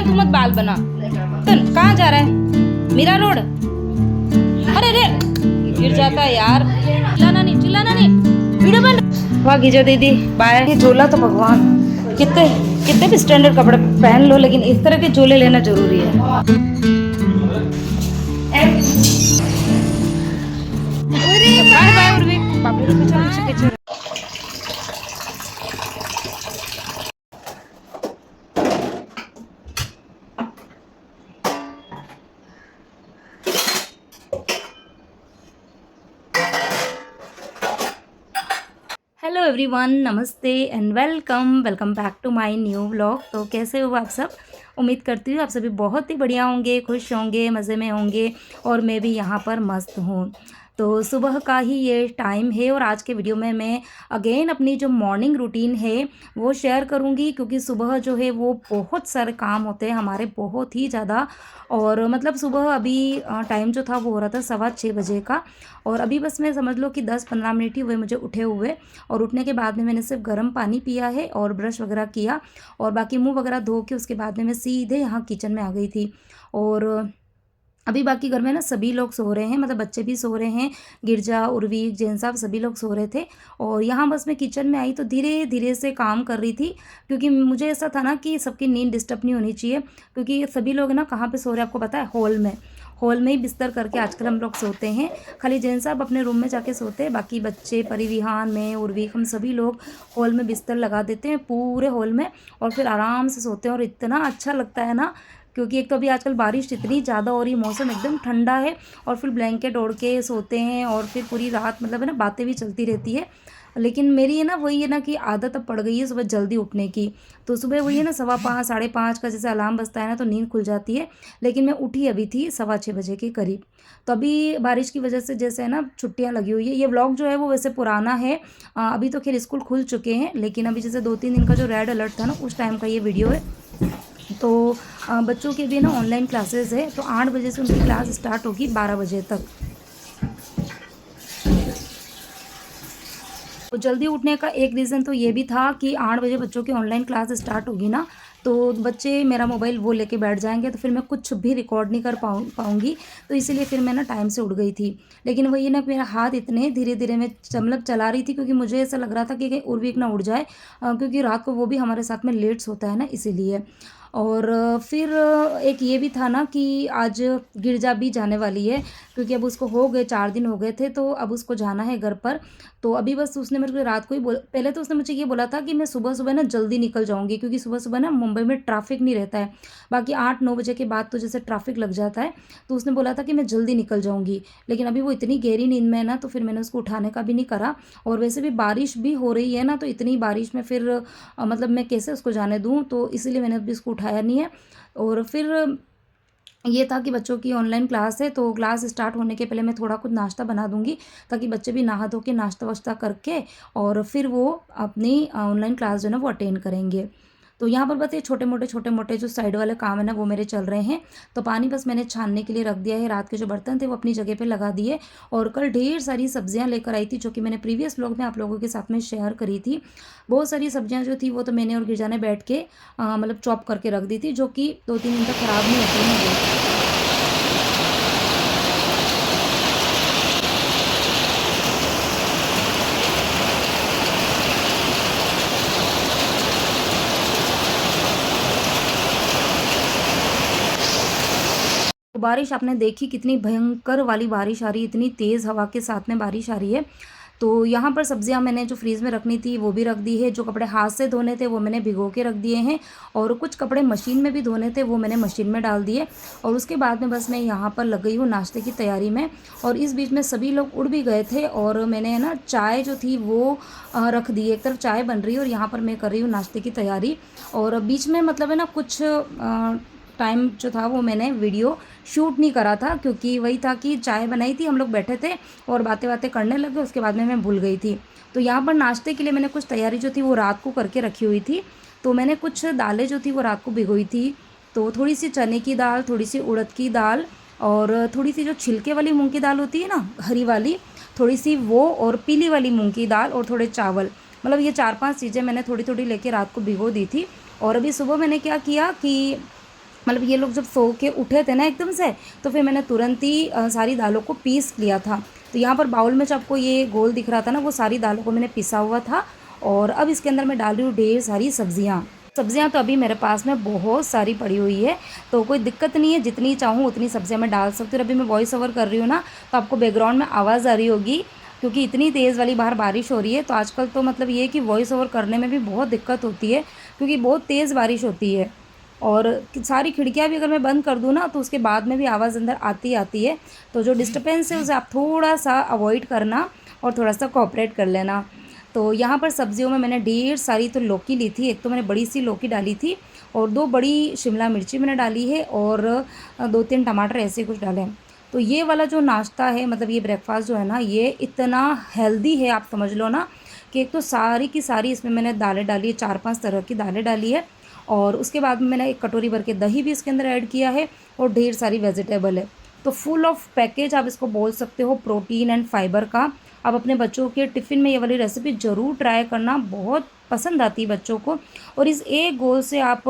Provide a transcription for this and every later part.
तू मत बाल बना। तो कहाँ जा रहा है? मीरा रोड। अरे रे गिर जाता है यार। चिल्लाना नहीं वीडियो बन। वाह गिजा दीदी बाय। ये झोला तो भगवान, कितने कितने भी स्टैंडर्ड कपड़े पहन लो, लेकिन इस तरह के झोले लेना जरूरी है। Bye bye Urvi. बाप रे पीछे। हेलो एवरीवन, नमस्ते and welcome back to my new vlog. तो कैसे हो आप सब? उम्मीद करती हूँ आप सभी बहुत ही बढ़िया होंगे, खुश होंगे, मज़े में होंगे और मैं भी यहाँ पर मस्त हूँ। तो सुबह का ही ये टाइम है और आज के वीडियो में मैं अगेन अपनी जो मॉर्निंग रूटीन है वो शेयर करूँगी, क्योंकि सुबह जो है वो बहुत सारे काम होते हैं हमारे, बहुत ही ज़्यादा। और मतलब सुबह अभी टाइम जो था वो हो रहा था 6:15 बजे का, और अभी बस मैं समझ लो कि 10-15 मिनट ही हुए मुझे उठे हुए। और उठने के बाद में मैंने सिर्फ गर्म पानी पिया है और ब्रश वगैरह किया, और बाकी मुंह वगैरह धो के उसके बाद में मैं सीधे यहाँ किचन में आ गई थी। और अभी बाकी घर में ना सभी लोग सो रहे हैं, मतलब बच्चे भी सो रहे हैं, गिरजा, उर्वी, जैन साहब सभी लोग सो रहे थे। और यहाँ बस मैं किचन में आई तो धीरे धीरे से काम कर रही थी, क्योंकि मुझे ऐसा था ना कि सबकी नींद डिस्टर्ब नहीं होनी चाहिए, क्योंकि सभी लोग ना कहाँ पे सो रहे हैं आपको पता है? हॉल में ही बिस्तर करके आजकल हम लोग सोते हैं। खाली जैन साहब अपने रूम में जाके सोते हैं, बाकी बच्चे, परिविहान, मैं, उर्वी, हम सभी लोग हॉल में बिस्तर लगा देते हैं पूरे हॉल में, और फिर आराम से सोते हैं। और इतना अच्छा लगता है ना, क्योंकि एक तो अभी आजकल बारिश इतनी ज़्यादा हो रही, मौसम एकदम ठंडा है, और फिर ब्लैंकेट ओढ़ के सोते हैं, और फिर पूरी रात मतलब है ना बातें भी चलती रहती है। लेकिन मेरी है ना वही है ना कि आदत अब पड़ गई है सुबह जल्दी उठने की। तो सुबह वही है ना 5:15 5:30 का जैसे अलार्म बजता है ना तो नींद खुल जाती है। लेकिन मैं उठी अभी थी 6:15 के करीब। तो अभी बारिश की वजह से जैसे है ना छुट्टियां लगी हुई है। ये व्लॉग जो है वो वैसे पुराना है, अभी तो खैर स्कूल खुल चुके हैं, लेकिन अभी जैसे 2-3 दिन का जो रेड अलर्ट था ना उस टाइम का ये वीडियो है। तो बच्चों के भी ना ऑनलाइन क्लासेस है, तो 8 बजे से उनकी क्लास स्टार्ट होगी 12 बजे तक। तो जल्दी उठने का एक रीज़न तो ये भी था कि 8 बजे बच्चों की ऑनलाइन क्लास स्टार्ट होगी ना, तो बच्चे मेरा मोबाइल वो लेके बैठ जाएंगे, तो फिर मैं कुछ भी रिकॉर्ड नहीं कर पाऊँगी। तो इसीलिए फिर मैं ना टाइम से उठ गई थी। लेकिन वही ना मेरा हाथ इतने धीरे धीरे मैं मतलब चला रही थी, क्योंकि मुझे ऐसा लग रहा था कि कहीं उर्वीक ना उड़ जाए, क्योंकि रात को वो भी हमारे साथ में लेट सोता है ना, इसीलिए। और फिर एक ये भी था ना कि आज गिरजा भी जाने वाली है, क्योंकि अब उसको हो गए 4 दिन हो गए थे, तो अब उसको जाना है घर पर। तो अभी बस उसने मेरे को रात को ही पहले तो उसने मुझे ये बोला था कि मैं सुबह सुबह ना जल्दी निकल जाऊंगी, क्योंकि सुबह सुबह ना मुंबई में ट्रैफिक नहीं रहता है। बाकी 8-9 बजे के बाद तो जैसे ट्रैफिक लग जाता है, तो उसने बोला था कि मैं जल्दी निकल जाऊंगी। लेकिन अभी वो इतनी गहरी नींद में है ना, तो फिर मैंने उसको उठाने का भी नहीं करा। और वैसे भी बारिश भी हो रही है ना, तो इतनी बारिश में फिर मतलब मैं कैसे उसको जाने दूँ, तो इसीलिए मैंने अभी उसको उठाया नहीं है। और फिर ये था कि बच्चों की ऑनलाइन क्लास है, तो क्लास स्टार्ट होने के पहले मैं थोड़ा कुछ नाश्ता बना दूंगी, ताकि बच्चे भी नहा धो के नाश्ता वाश्ता करके और फिर वो अपनी ऑनलाइन क्लास जो है ना वो अटेंड करेंगे। तो यहाँ पर बस ये छोटे मोटे जो साइड वाले काम है ना वो मेरे चल रहे हैं। तो पानी बस मैंने छानने के लिए रख दिया है, रात के जो बर्तन थे वो अपनी जगह पे लगा दिए। और कल ढेर सारी सब्जियां लेकर आई थी, जो कि मैंने प्रीवियस व्लॉग में आप लोगों के साथ में शेयर करी थी। बहुत सारी सब्जियां जो थी वो तो मैंने और गिरजा ने बैठ के मतलब चॉप करके रख दी थी, जो कि 2-3 दिन तक ख़राब नहीं होती है वो। बारिश आपने देखी कितनी भयंकर वाली बारिश आ रही है, इतनी तेज़ हवा के साथ में बारिश आ रही है। तो यहाँ पर सब्जियाँ मैंने जो फ्रीज़ में रखनी थी वो भी रख दी है, जो कपड़े हाथ से धोने थे वो मैंने भिगो के रख दिए हैं, और कुछ कपड़े मशीन में भी धोने थे वो मैंने मशीन में डाल दिए। और उसके बाद में बस मैं यहाँ पर लग गई हूँ नाश्ते की तैयारी में। और इस बीच में सभी लोग उड़ भी गए थे, और मैंने है ना चाय जो थी वो रख दी। एक तरफ चाय बन रही है और यहाँ पर मैं कर रही हूँ नाश्ते की तैयारी। और बीच में मतलब है ना कुछ टाइम जो था वो मैंने वीडियो शूट नहीं करा था, क्योंकि वही था कि चाय बनाई थी, हम लोग बैठे थे और बातें बातें करने लगे, उसके बाद में मैं भूल गई थी। तो यहाँ पर नाश्ते के लिए मैंने कुछ तैयारी जो थी वो रात को करके रखी हुई थी। तो मैंने कुछ दालें जो थी वो रात को भिगोई थी। तो थोड़ी सी चने की दाल, थोड़ी सी उड़द की दाल, और थोड़ी सी जो छिलके वाली मूंग की दाल होती है ना, हरी वाली, थोड़ी सी वो, और पीली वाली मूंग की दाल, और थोड़े चावल, मतलब ये 4-5 चीज़ें मैंने थोड़ी थोड़ी लेके रात को भिगो दी थी। और अभी सुबह मैंने क्या किया कि मतलब ये लोग जब सो के उठे थे ना एकदम से, तो फिर मैंने तुरंत ही सारी दालों को पीस लिया था। तो यहाँ पर बाउल में जो आपको ये गोल दिख रहा था ना, वो सारी दालों को मैंने पिसा हुआ था। और अब इसके अंदर मैं डाल रही हूँ ढेर सारी सब्जियाँ। सब्जियाँ तो अभी मेरे पास में बहुत सारी पड़ी हुई है, तो कोई दिक्कत नहीं है, जितनी चाहूँ उतनी सब्जियाँ मैं डाल सकती हूँ। और अभी मैं वॉइस ओवर कर रही हूँ ना, तो आपको बैकग्राउंड में आवाज़ आ रही होगी, क्योंकि इतनी तेज़ वाली बाहर बारिश हो रही है। तो आजकल तो मतलब ये है कि वॉइस ओवर करने में भी बहुत दिक्कत होती है, क्योंकि बहुत तेज़ बारिश होती है। और सारी खिड़कियाँ भी अगर मैं बंद कर दूँ ना, तो उसके बाद में भी आवाज़ अंदर आती आती है। तो जो डिस्टर्बेंस है उसे आप थोड़ा सा अवॉइड करना और थोड़ा सा कोऑपरेट कर लेना। तो यहाँ पर सब्जियों में मैंने ढेर सारी तो लौकी ली थी। एक तो मैंने बड़ी सी लौकी डाली थी, और 2 बड़ी शिमला मिर्ची मैंने डाली है, और 2-3 टमाटर ऐसे कुछ डाले हैं। तो ये वाला जो नाश्ता है, मतलब ये ब्रेकफास्ट जो है ना, ये इतना हेल्दी है, आप समझ लो ना, कि एक तो सारी की सारी इसमें मैंने दालें डाली है, 4-5 तरह की दालें डाली है, और उसके बाद में मैंने एक कटोरी भर के दही भी इसके अंदर ऐड किया है, और ढेर सारी वेजिटेबल है। तो फुल ऑफ पैकेज आप इसको बोल सकते हो, प्रोटीन एंड फाइबर का। आप अपने बच्चों के टिफ़िन में ये वाली रेसिपी ज़रूर ट्राई करना, बहुत पसंद आती है बच्चों को। और इस एक गोल से आप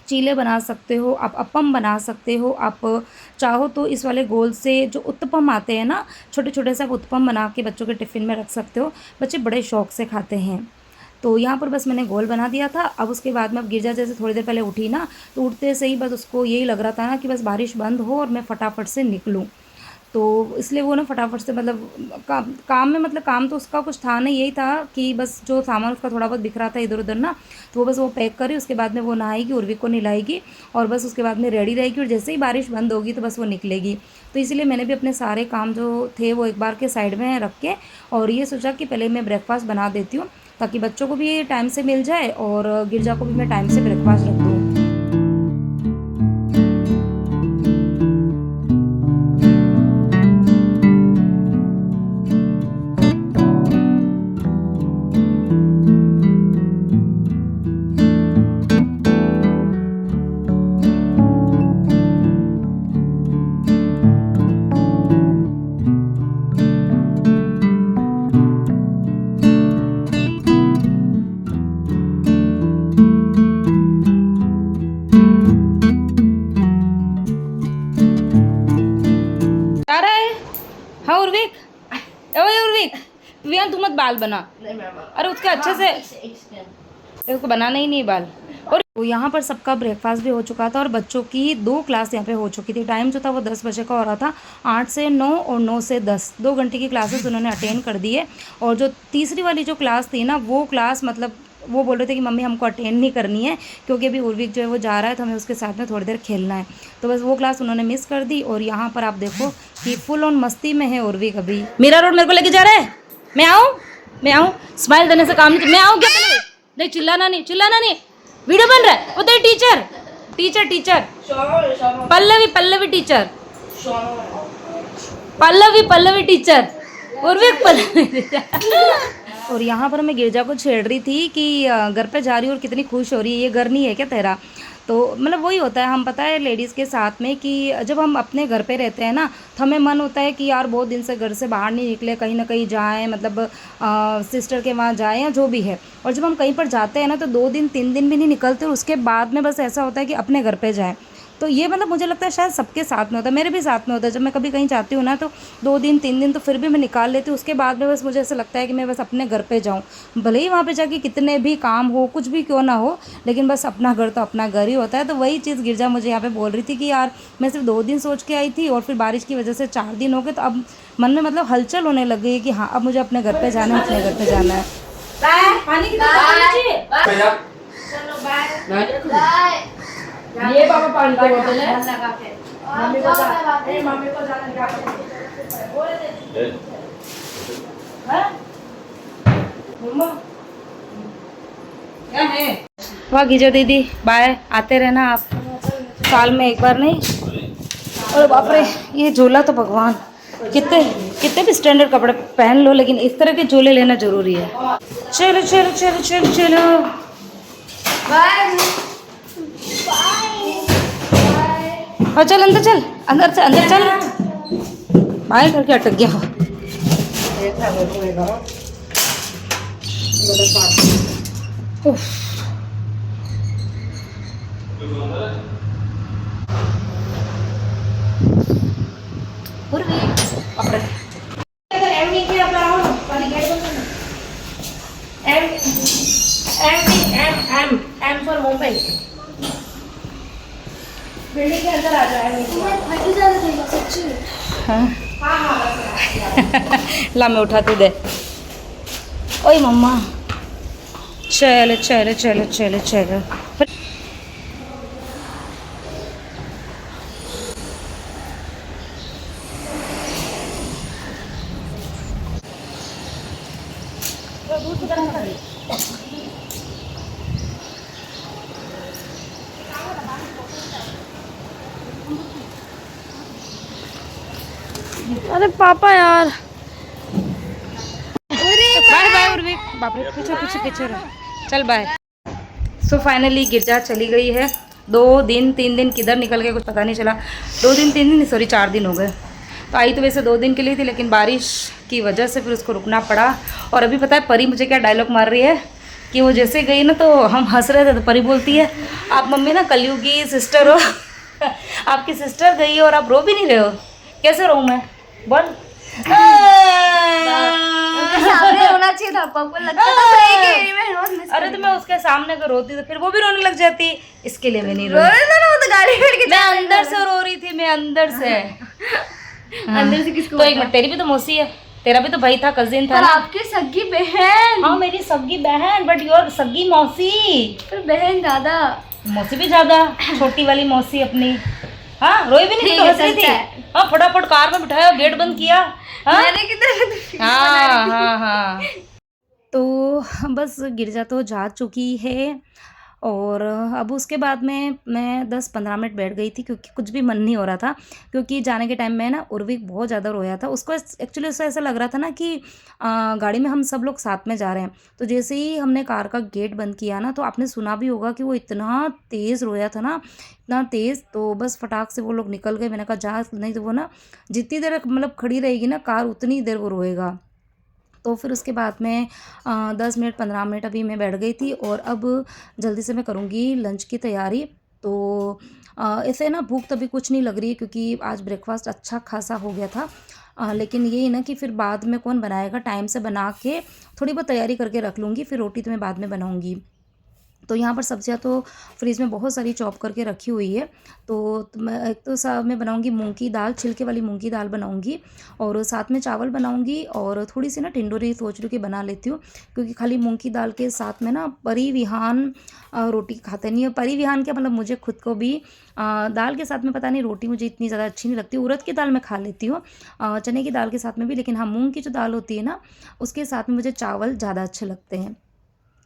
चीले बना सकते हो, आप अप्पम बना सकते हो, आप चाहो तो इस वाले गोल से जो उत्पम आते हैं ना, छोटे छोटे से आप उत्पम बना के बच्चों के टिफ़िन में रख सकते हो। बच्चे बड़े शौक से खाते हैं। तो यहाँ पर बस मैंने गोल बना दिया था। अब उसके बाद में अब गिरजा जैसे थोड़ी देर पहले उठी ना, तो उठते से ही बस उसको यही लग रहा था ना कि बस बारिश बंद हो और मैं फटाफट से निकलूँ। तो इसलिए वो ना फटाफट से मतलब काम में, मतलब काम तो उसका कुछ था नहीं, यही था कि बस जो सामान उसका थोड़ा बहुत बिखरा था इधर उधर ना, तो वो बस वो पैक करी। उसके बाद में वो नहाएगी, उर्वी को नहलाएगी, और बस उसके बाद में रेडी रहेगी, और जैसे ही बारिश बंद होगी तो बस वो निकलेगी। तो इसलिए मैंने भी अपने सारे काम जो थे वो एक बार के साइड में रख के, और ये सोचा कि पहले मैं ब्रेकफास्ट बना देती हूँ, ताकि बच्चों को भी टाइम से मिल जाए और गिरजा को भी मैं टाइम से ब्रेकफास्ट रख दूँ। आ रहा है? हाँ उर्विक, ओए उर्विक, विहान तू मत बाल बना। अरे उसके अच्छे से उसको बनाना ही नहीं बाल। और तो यहाँ पर सबका ब्रेकफास्ट भी हो चुका था, और बच्चों की 2 क्लास यहाँ पे हो चुकी थी। टाइम जो था वो 10 बजे का हो रहा था। 8 से 9 और 9 से 10 2 घंटे की क्लासेस उन्होंने अटेंड कर दी है। और जो तीसरी वाली जो क्लास थी ना, वो क्लास मतलब वो बोल रहे थे कि मम्मी हमको अटेंड नहीं करनी है, क्योंकि अभी उर्विक जो है वो जा रहा है, तो हमें उसके साथ में थोड़ी देर खेलना है। तो बस वो क्लास उन्होंने मिस कर दी। और यहाँ पर आप देखो कि फुल ऑन मस्ती में है उर्विक। अभी मीरा रोड मेरे को लेके जा रहा है, मैं आऊँ स्माइल देने से काम नहीं, मैं आऊँ क्या? पहले नहीं, चिल्लाना नहीं, वीडियो बन रहा है। वो तेरी टीचर पल्लवी टीचर उर्विक पल्लवी। और यहाँ पर मैं गिरजा को छेड़ रही थी कि घर पे जा रही हूँ और कितनी खुश हो रही है, ये घर नहीं है क्या तेरा? तो मतलब वही होता है, हम पता है लेडीज़ के साथ में कि जब हम अपने घर पे रहते हैं ना, तो हमें मन होता है कि यार बहुत दिन से घर से बाहर नहीं निकले, कहीं ना कहीं जाएं, मतलब सिस्टर के वहाँ जाएं या जो भी है। और जब हम कहीं पर जाते हैं ना, तो 2 दिन 3 दिन भी नहीं निकलते, और उसके बाद में बस ऐसा होता है कि अपने घर पे जाएं। तो ये मतलब मुझे लगता है शायद सबके साथ में होता है, मेरे भी साथ में होता है। जब मैं कभी कहीं जाती हूँ ना तो 2 दिन 3 दिन तो फिर भी मैं निकाल लेती हूँ, उसके बाद में बस मुझे ऐसा लगता है कि मैं बस अपने घर पे जाऊँ। भले ही वहाँ पे जाके कितने भी काम हो, कुछ भी क्यों ना हो, लेकिन बस अपना घर तो अपना घर ही होता है। तो वही चीज़ गिरजा मुझे यहाँ पे बोल रही थी कि यार मैं सिर्फ 2 दिन सोच के आई थी और फिर बारिश की वजह से 4 दिन हो गए, तो अब मन में मतलब हलचल होने लग गई है कि हाँ अब मुझे अपने घर पे जाना है, अपने घर पे जाना है। पानी की ये पापा पानी की बोतल है लगा के मम्मी को जाना क्या क्या है। वाह गिजो दीदी बाय, आते रहना आप, साल में एक बार नहीं। और बाप रे ये झोला तो भगवान, कितने कितने भी स्टैंडर्ड कपड़े पहन लो लेकिन इस तरह के झोले लेना जरूरी है। चलो चलो चलो चलो चलो और चल अंदर, चल अंदर से अंदर चल, बाहर करके अटक गया हो। उफ। एम फॉर मुंबई, बिल्डिंग के अंदर आ जाए। हाँ ला मैं उठाती दे। ओए मम्मा चलो चलो चलो चलो चलो। अरे पापा यार, बाय बाय उर्वी, बाप रे पीछे पीछे पीछे रहो, चल बाय। सो फाइनली गिरजा चली गई है। 2 दिन 3 दिन किधर निकल गए कुछ पता नहीं चला। 2 दिन 3 दिन सॉरी 4 दिन हो गए। तो आई तो वैसे 2 दिन के लिए थी लेकिन बारिश की वजह से फिर उसको रुकना पड़ा। और अभी पता है परी मुझे क्या डायलॉग मार रही है कि वो जैसे गई ना तो हम हंस रहे थे तो परी बोलती है आप मम्मी ना कलयुगी सिस्टर हो आपकी सिस्टर गई और आप रो भी नहीं रहे हो। कैसे रो मैं बोल। सामने रोना चाहिए था, पापा लगता था कि मैं रोज मिस। अरे तो मैं उसके सामने अगर रोती तो फिर वो भी रोने लग जाती, इसके लिए मैं नहीं रो वो तो गाड़ी में मैं अंदर से रो रही थी, मैं अंदर से। अंदर से किसको? तो एक मिनट, तेरी भी तो मौसी है, तेरा भी तो भाई था, कजिन था ना। आपकी सगी बहन। हाँ मेरी सगी बहन, बट योर सगी मौसी। फिर बहन ज्यादा, मौसी भी ज्यादा, छोटी वाली मौसी अपनी। हाँ रोई भी नहीं तो हंस रही थी। हाँ फटाफट कार में बिठाया, गेट बंद किया। मैंने कितने हाँ हाँ हाँ। तो बस गिरजा तो जा चुकी है और अब उसके बाद में मैं 10-15 मिनट बैठ गई थी क्योंकि कुछ भी मन नहीं हो रहा था। क्योंकि जाने के टाइम में ना उर्विक बहुत ज़्यादा रोया था, उसको एक्चुअली उससे ऐसा लग रहा था ना कि गाड़ी में हम सब लोग साथ में जा रहे हैं। तो जैसे ही हमने कार का गेट बंद किया ना तो आपने सुना भी होगा कि वो इतना तेज़ रोया था ना, इतना तेज़। तो बस फटाक से वो लोग निकल गए। मैंने कहा जा, नहीं तो वो ना जितनी देर मतलब खड़ी रहेगी ना कार उतनी देर वो रोएगा। तो फिर उसके बाद में 10 मिनट 15 मिनट अभी मैं बैठ गई थी और अब जल्दी से मैं करूँगी लंच की तैयारी। तो ऐसे ना भूख तभी कुछ नहीं लग रही है क्योंकि आज ब्रेकफास्ट अच्छा खासा हो गया था। लेकिन यही ना कि फिर बाद में कौन बनाएगा, टाइम से बना के थोड़ी बहुत तैयारी करके रख लूँगी, फिर रोटी तो मैं बाद में बनाऊँगी। तो यहाँ पर सब्जियाँ तो फ्रिज में बहुत सारी चॉप करके रखी हुई है। तो मैं एक तो मैं बनाऊँगी मूंग की दाल, छिलके वाली मूंग की दाल बनाऊँगी और साथ में चावल बनाऊँगी और थोड़ी सी ना टिंडोरी सोच रही हूँ कि बना लेती हूँ क्योंकि खाली मूंग की दाल के साथ में ना परिविहान रोटी खाते नहीं है। परिविहान क्या मतलब मुझे खुद को भी दाल के साथ में पता नहीं रोटी मुझे इतनी ज़्यादा अच्छी नहीं लगती। उड़द की दाल मैं खा लेती हूँ, चने की दाल के साथ में भी, लेकिन हाँ मूँग की जो दाल होती है ना उसके साथ में मुझे चावल ज़्यादा अच्छे लगते हैं।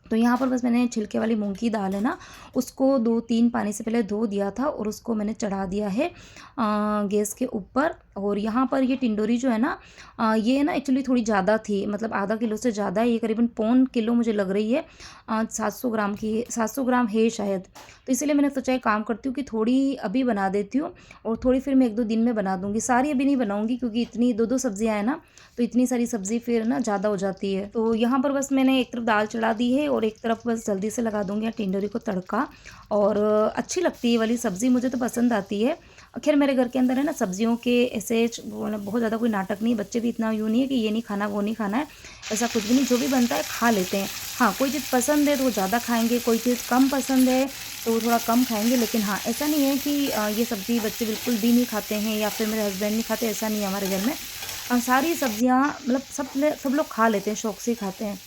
तो यहाँ पर बस मैंने छिलके वाली मूंग की दाल है ना उसको 2-3 पानी से पहले धो दिया था और उसको मैंने चढ़ा दिया है गैस के ऊपर और यहाँ पर ये टिंडोरी जो है ना ये ना एक्चुअली थोड़ी ज़्यादा थी, मतलब आधा किलो से ज़्यादा है, ये करीबन पौन किलो मुझे लग रही है। 700 ग्राम की, 700 ग्राम है शायद। तो इसीलिए मैंने सोचा एक काम करती हूँ कि थोड़ी अभी बना देती हूँ और थोड़ी फिर मैं 1-2 दिन में बना दूँगी। सारी अभी नहीं बनाऊँगी क्योंकि इतनी 2-2 सब्जियाँ हैं ना, तो इतनी सारी सब्ज़ी फिर ना ज़्यादा हो जाती है। तो यहाँ पर बस मैंने एक तरफ दाल चढ़ा दी है और एक तरफ बस जल्दी से लगा दूँगी टिंडोरी को तड़का। और अच्छी लगती है ये वाली सब्ज़ी, मुझे तो पसंद आती है। खैर मेरे घर के अंदर है ना सब्जियों के ऐसे मतलब बहुत ज़्यादा कोई नाटक नहीं, बच्चे भी इतना यूँ नहीं है कि ये नहीं खाना वो नहीं खाना है, ऐसा कुछ भी नहीं, जो भी बनता है खा लेते हैं। हाँ, कोई चीज़ पसंद है तो वो ज़्यादा खाएँगे, कोई चीज़ कम पसंद है तो वो थोड़ा कम खाएँगे। लेकिन हाँ, ऐसा नहीं है कि ये सब्ज़ी बच्चे बिल्कुल भी नहीं खाते हैं या फिर मेरे हस्बैंड नहीं खाते, ऐसा नहीं है हमारे घर में। सारी सब्जियाँ मतलब सब लोग खा लेते हैं, शौक से ही खाते हैं।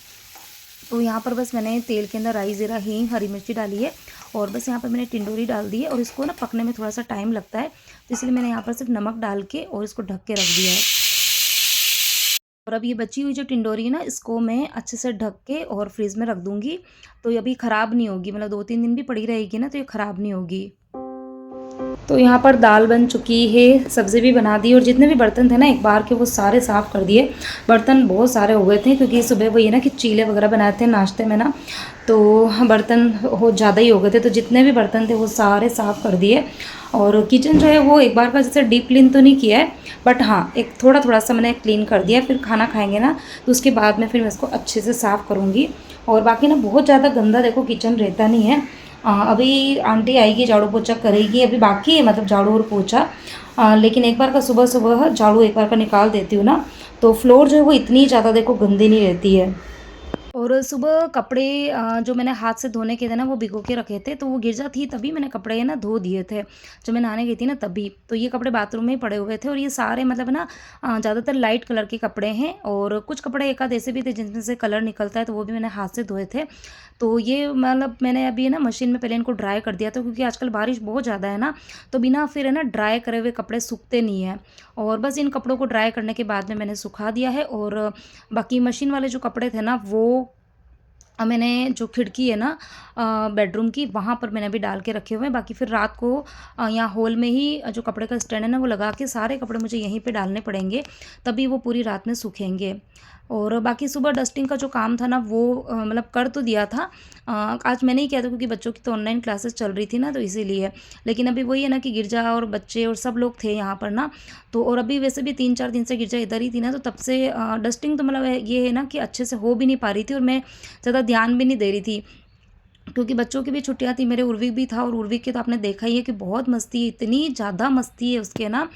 तो यहाँ पर बस मैंने तेल के अंदर राई, ज़ीरा, हींग, हरी मिर्ची डाली है और बस यहाँ पर मैंने टिंडोरी डाल दी है और इसको ना पकने में थोड़ा-सा टाइम लगता है, तो इसलिए मैंने यहाँ पर सिर्फ नमक डाल के और इसको ढक के रख दिया है। और अब ये बची हुई जो टिंडोरी है ना, इसको मैं अच्छे से ढक के और फ्रिज में रख दूँगी, तो ये अभी ख़राब नहीं होगी, मतलब 2-3 दिन भी पड़ी रहेगी ना, तो ये ख़राब नहीं होगी। तो यहाँ पर दाल बन चुकी है, सब्ज़ी भी बना दी और जितने भी बर्तन थे ना एक बार के वो सारे साफ़ कर दिए। बर्तन बहुत सारे हो गए थे क्योंकि सुबह वही है ना कि चीले वगैरह बनाए थे नाश्ते में ना, तो बर्तन हो ज़्यादा ही हो गए थे, तो जितने भी बर्तन थे वो सारे साफ़ कर दिए। और किचन जो है वो एक बार का जैसे डीप क्लीन तो नहीं किया है, बट हाँ एक थोड़ा सा मैंने क्लीन कर दिया। फिर खाना खाएंगे ना तो उसके बाद में फिर मैं इसको अच्छे से साफ़ करूँगी। और बाकी ना बहुत ज़्यादा गंदा देखो किचन रहता नहीं है। अभी आंटी आएगी झाड़ू पोछा करेगी, अभी बाकी है मतलब झाड़ू और पोछा। लेकिन एक बार का सुबह सुबह झाड़ू एक बार का निकाल देती हूँ ना, तो फ्लोर जो है वो इतनी ज़्यादा देखो गंदी नहीं रहती है। और सुबह कपड़े जो मैंने हाथ से धोने के थे ना वो भिगो के रखे थे, तो वो गिरजा थी तभी मैंने कपड़े ना धो दिए थे, जब मैं नहाने गई थी ना तभी। तो ये कपड़े बाथरूम में ही पड़े हुए थे और ये सारे मतलब ना ज़्यादातर लाइट कलर के कपड़े हैं और कुछ कपड़े एक आध ऐसे भी थे जिनमें से कलर निकलता है, तो वो भी मैंने हाथ से धोए थे। तो ये मतलब मैंने अभी ना मशीन में पहले इनको ड्राई कर दिया था क्योंकि आजकल बारिश बहुत ज़्यादा है ना, तो बिना फिर है ना ड्राई करे हुए कपड़े सूखते नहीं हैं। और बस इन कपड़ों को ड्राई करने के बाद में मैंने सुखा दिया है। और बाकी मशीन वाले जो कपड़े थे ना वो मैंने जो खिड़की है ना बेडरूम की वहाँ पर मैंने अभी डाल के रखे हुए हैं। बाकी फिर रात को यहाँ हॉल में ही जो कपड़े का स्टैंड है ना वो लगा के सारे कपड़े मुझे यहीं पे डालने पड़ेंगे, तभी वो पूरी रात में सूखेंगे। और बाकी सुबह डस्टिंग का जो काम था ना वो मतलब कर तो दिया था। आज मैंने ही किया था क्योंकि बच्चों की तो ऑनलाइन क्लासेस चल रही थी ना, तो इसीलिए। लेकिन अभी वही है ना कि गिरजा और बच्चे और सब लोग थे यहाँ पर ना, तो और अभी वैसे भी 3-4 दिन से गिरजा इधर ही थी ना, तो तब से डस्टिंग तो मतलब ये है ना कि अच्छे से हो भी नहीं पा रही थी और मैं ज़्यादा ध्यान भी नहीं दे रही थी क्योंकि बच्चों की भी छुट्टियां थी, मेरे उर्विक भी था। और उर्विक के तो आपने देखा ही है कि बहुत मस्ती है, इतनी ज़्यादा मस्ती है उसके ना,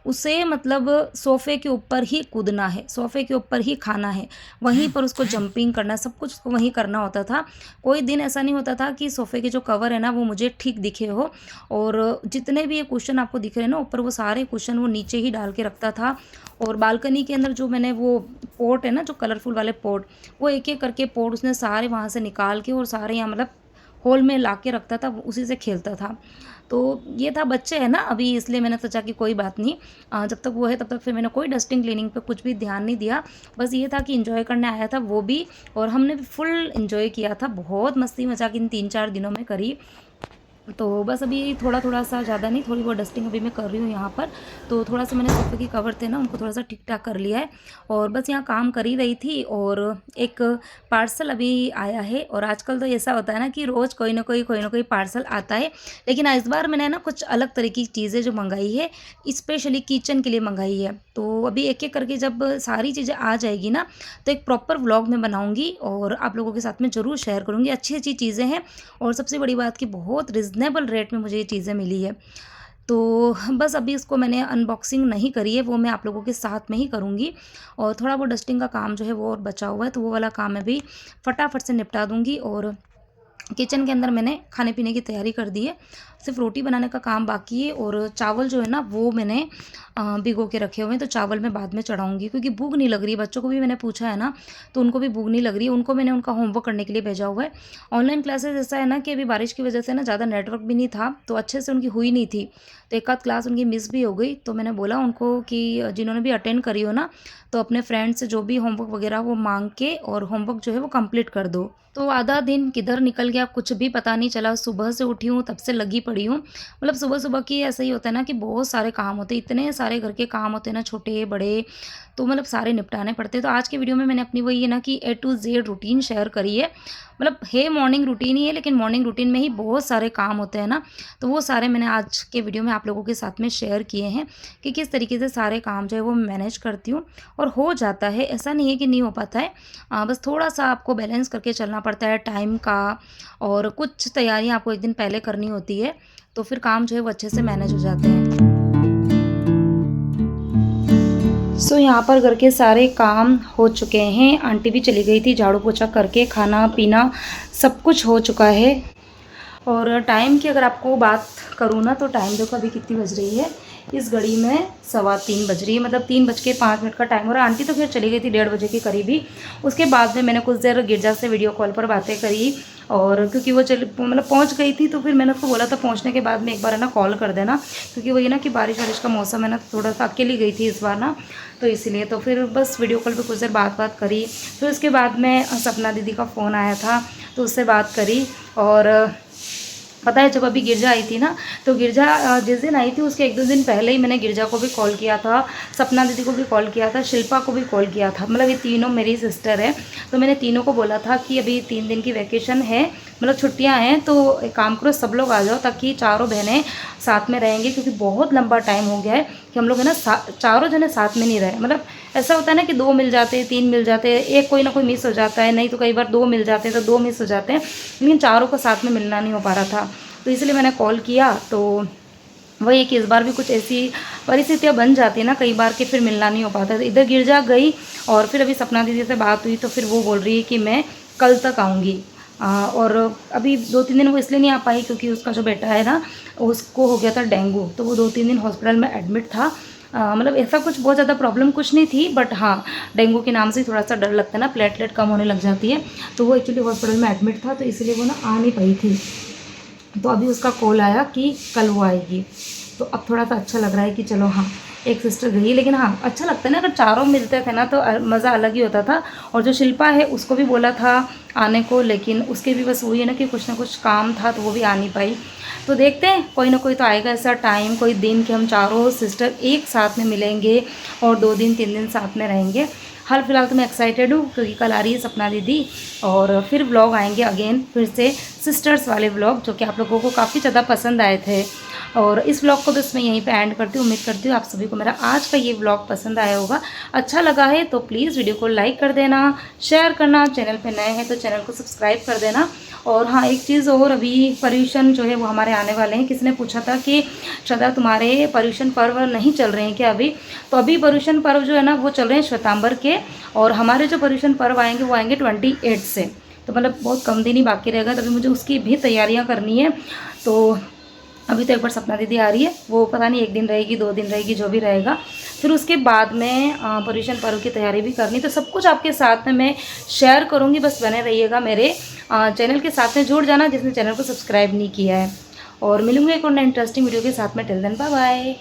उसे मतलब सोफ़े के ऊपर ही कूदना है, सोफ़े के ऊपर ही खाना है, वहीं पर उसको जंपिंग करना है, सब कुछ उसको वहीं करना होता था। कोई दिन ऐसा नहीं होता था कि सोफ़े के जो कवर है ना वो मुझे ठीक दिखे हो। और जितने भी ये कुशन आपको दिख रहे हैं ना ऊपर, वो सारे कुशन वो नीचे ही डाल के रखता था। और बालकनी के अंदर जो मैंने वो पॉट है ना, जो कलरफुल वाले पॉट, वो एक एक करके पॉट उसने सारे वहाँ से निकाल के और सारे यहाँ मतलब हॉल में ला के रखता था, उसी से खेलता था। तो ये था, बच्चे हैं ना अभी, इसलिए मैंने सोचा कि कोई बात नहीं, जब तक वो है तब तक फिर मैंने कोई डस्टिंग क्लीनिंग पे कुछ भी ध्यान नहीं दिया। बस ये था कि एंजॉय करने आया था वो भी, और हमने भी फुल एंजॉय किया था, बहुत मस्ती मजाक इन 3-4 दिनों में करी। तो बस अभी थोड़ा सा, ज़्यादा नहीं, थोड़ी बहुत डस्टिंग अभी मैं कर रही हूँ यहाँ पर। तो थोड़ा सा मैंने सोफे के कवर थे ना उनको थोड़ा सा ठीक ठाक कर लिया है और बस यहाँ काम कर ही रही थी। और एक पार्सल अभी आया है, और आजकल तो ऐसा होता है ना कि रोज़ कोई ना कोई पार्सल आता है। लेकिन इस बार मैंने ना कुछ अलग तरह की चीज़ें जो मंगाई है, स्पेशली किचन के लिए मंगाई है। तो अभी एक एक करके जब सारी चीज़ें आ जाएगी ना, तो एक प्रॉपर व्लॉग में बनाऊँगी और आप लोगों के साथ में ज़रूर शेयर करूँगी। अच्छी अच्छी चीज़ें हैं और सबसे बड़ी बात कि बहुत रिजनेबल रेट में मुझे ये चीज़ें मिली है। तो बस अभी इसको मैंने अनबॉक्सिंग नहीं करी है, वो मैं आप लोगों के साथ में ही करूँगी। और थोड़ा वो डस्टिंग का काम जो है वो और बचा हुआ है, तो वो वाला काम मैं भी फटाफट से निपटा दूँगी। और किचन के अंदर मैंने खाने पीने की तैयारी कर दी है, सिर्फ रोटी बनाने का काम बाकी है। और चावल जो है ना वो मैंने भिगो के रखे हुए हैं, तो चावल मैं बाद में चढ़ाऊँगी क्योंकि भूख नहीं लग रही है। बच्चों को भी मैंने पूछा है ना, तो उनको भी भूख नहीं लग रही है, उनको मैंने उनका होमवर्क करने के लिए भेजा हुआ है। ऑनलाइन क्लासेस ऐसा है ना कि अभी बारिश की वजह से ना ज़्यादा नेटवर्क भी नहीं था, तो अच्छे से उनकी हुई नहीं थी, तो एक आध क्लास उनकी मिस भी हो गई। तो मैंने बोला उनको कि जिन्होंने भी अटेंड करी हो ना, तो अपने फ्रेंड से जो भी होमवर्क वगैरह वो मांग के और होमवर्क जो है वो कंप्लीट कर दो। तो आधा दिन किधर निकल गया कुछ भी पता नहीं चला। सुबह से उठी हूँ तब से लगी पड़ी हूँ। मतलब सुबह-सुबह की ऐसा ही होता है ना कि बहुत सारे काम होते हैं, इतने सारे घर के काम होते हैं ना छोटे-बड़े, तो मतलब सारे निपटाने पड़ते हैं। तो आज की वीडियो में मैंने अपनी वही है ना कि ए टू ज़ेड रूटीन शेयर करी है। मतलब है मॉर्निंग रूटीन ही है, लेकिन मॉर्निंग रूटीन में ही बहुत सारे काम होते हैं ना, तो वो सारे मैंने आज के वीडियो में आप लोगों के साथ में शेयर किए हैं कि किस तरीके से सारे काम जो है वो मैनेज करती हूँ और हो जाता है। ऐसा नहीं है कि नहीं हो पाता है, बस थोड़ा-सा आपको बैलेंस करके चलना पड़ता है टाइम का, और कुछ तैयारियाँ आपको एक दिन पहले करनी होती है, तो फिर काम जो है वो अच्छे से मैनेज हो जाते हैं। यहाँ पर घर के सारे काम हो चुके हैं। आंटी भी चली गई थी झाड़ू पोछा करके, खाना-पीना सब कुछ हो चुका है। और टाइम की अगर आपको बात करूँ ना, तो टाइम देखो अभी कितनी बज रही है, इस घड़ी में 3:15 बज रही है, मतलब 3:05 का टाइम हो रहा है। आंटी तो फिर चली गई थी 1:30 बजे के करीब ही। उसके बाद में मैंने कुछ देर गिरजा से वीडियो कॉल पर बातें करी, और क्योंकि वो मतलब पहुंच गई थी, तो फिर मैंने उसको बोला था पहुंचने के बाद में एक बार है ना कॉल कर देना, क्योंकि वही ना कि बारिश वारिश का मौसम है ना, तो थोड़ा सा अकेली गई थी इस बार ना, तो इसीलिए तो फिर बस वीडियो कॉल पर कुछ देर बात करी। फिर उसके बाद में सपना दीदी का फ़ोन आया था, तो उससे बात करी। और पता है जब अभी गिरजा आई थी ना, तो गिरजा जिस दिन आई थी उसके 1-2 दिन पहले ही मैंने गिरजा को भी कॉल किया था, सपना दीदी को भी कॉल किया था, शिल्पा को भी कॉल किया था। मतलब ये तीनों मेरी सिस्टर है, तो मैंने तीनों को बोला था कि अभी 3 दिन की वैकेशन है, मतलब छुट्टियां हैं, तो एक काम करो सब लोग आ जाओ, ताकि चारों बहनें साथ में रहेंगे, क्योंकि बहुत लंबा टाइम हो गया है कि हम लोग है ना चारों जने साथ में नहीं रहे। मतलब ऐसा होता है ना कि 2 मिल जाते हैं, 3 मिल जाते हैं, एक कोई ना कोई मिस हो जाता है, नहीं तो कई बार 2 मिल जाते हैं तो 2 मिस हो जाते हैं, लेकिन चारों को साथ में मिलना नहीं हो पा रहा था, तो इसलिए मैंने कॉल किया। तो वही कि इस बार भी कुछ ऐसी परिस्थितियाँ बन जाती है ना कई बार कि फिर मिलना नहीं हो पाता। तो इधर गिरजा गई, और फिर अभी सपना दीदी से बात हुई, तो फिर वो बोल रही है कि मैं कल तक आऊँगी। और अभी 2-3 दिन वो इसलिए नहीं आ पाई क्योंकि उसका जो बेटा है ना, उसको हो गया था डेंगू, तो वो 2-3 दिन हॉस्पिटल में एडमिट था। मतलब ऐसा कुछ बहुत ज़्यादा प्रॉब्लम कुछ नहीं थी, बट हाँ डेंगू के नाम से थोड़ा सा डर लगता है ना, प्लेटलेट कम होने लग जाती है, तो वो एक्चुअली हॉस्पिटल में एडमिट था, तो इसलिए वो ना आ नहीं पाई थी। तो अभी उसका कॉल आया कि कल वो आएगी, तो अब थोड़ा सा अच्छा लग रहा है कि चलो हाँ एक सिस्टर गई, लेकिन हाँ अच्छा लगता है ना अगर चारों मिलते थे ना, तो मज़ा अलग ही होता था। और जो शिल्पा है उसको भी बोला था आने को, लेकिन उसके भी बस वही है ना कि कुछ ना कुछ काम था, तो वो भी आ नहीं पाई। तो देखते हैं कोई ना कोई तो आएगा ऐसा टाइम, कोई दिन कि हम चारों सिस्टर एक साथ में मिलेंगे और 2 दिन 3 दिन साथ में रहेंगे। हाल फिलहाल तो मैं एक्साइटेड हूँ क्योंकि कल आ रही है सपना दीदी, और फिर व्लॉग आएंगे अगेन फिर से सिस्टर्स वाले व्लॉग, जो कि आप लोगों को काफ़ी ज़्यादा पसंद आए थे। और इस व्लॉग को बस मैं यहीं पे एंड करती हूँ। उम्मीद करती हूँ आप सभी को मेरा आज का ये व्लॉग पसंद आया होगा। अच्छा लगा है तो प्लीज़ वीडियो को लाइक कर देना, शेयर करना, चैनल पे नए हैं तो चैनल को सब्सक्राइब कर देना। और हाँ एक चीज़ और, अभी पर्यूषण जो है वो हमारे आने वाले हैं। किसी ने पूछा था कि श्रद्धा तुम्हारे पर्यूषण पर्व नहीं चल रहे हैं क्या अभी, तो अभी पर्यूषण पर्व जो है ना वो चल रहे हैं श्वेतांबर के, और हमारे जो पर्यूषण पर्व आएंगे वो आएंगे 28 से, तो मतलब बहुत कम दिन ही बाकी रहेगा, तभी मुझे उसकी भी तैयारियां करनी है। तो अभी तो एक बार सपना दीदी आ रही है, वो पता नहीं 1 दिन रहेगी 2 दिन रहेगी, जो भी रहेगा, फिर उसके बाद में पर्यूषण पर्व की तैयारी भी करनी, तो सब कुछ आपके साथ में मैं शेयर करूँगी। बस बने रहिएगा मेरे चैनल के साथ में, जुड़ जाना जिसने चैनल को सब्सक्राइब नहीं किया है। और मिलूंगी एक और नए इंटरेस्टिंग वीडियो के साथ में। Till then bye bye.